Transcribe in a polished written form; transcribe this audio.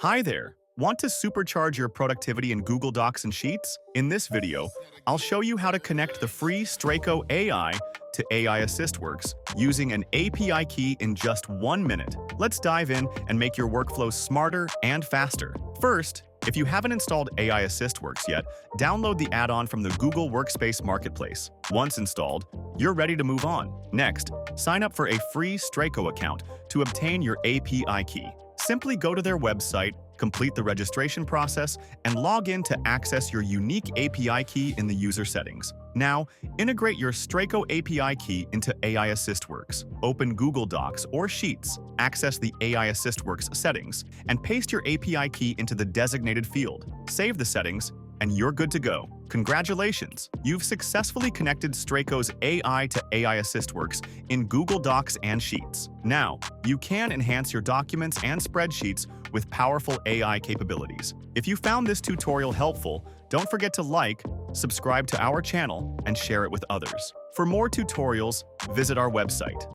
Hi there! Want to supercharge your productivity in Google Docs and Sheets? In this video, I'll show you how to connect the free Straico AI to AiAssistWorks using an API key in just 1 minute. Let's dive in and make your workflow smarter and faster. First, if you haven't installed AiAssistWorks yet, download the add-on from the Google Workspace Marketplace. Once installed, you're ready to move on. Next, sign up for a free Straico account to obtain your API key. Simply go to their website, complete the registration process, and log in to access your unique API key in the user settings. Now, integrate your Straico API key into AiAssistWorks. Open Google Docs or Sheets, access the AiAssistWorks settings, and paste your API key into the designated field. Save the settings, and you're good to go. Congratulations! You've successfully connected Straico's AI to AiAssistWorks in Google Docs and Sheets. Now, you can enhance your documents and spreadsheets with powerful AI capabilities. If you found this tutorial helpful, don't forget to like, subscribe to our channel, and share it with others. For more tutorials, visit our website.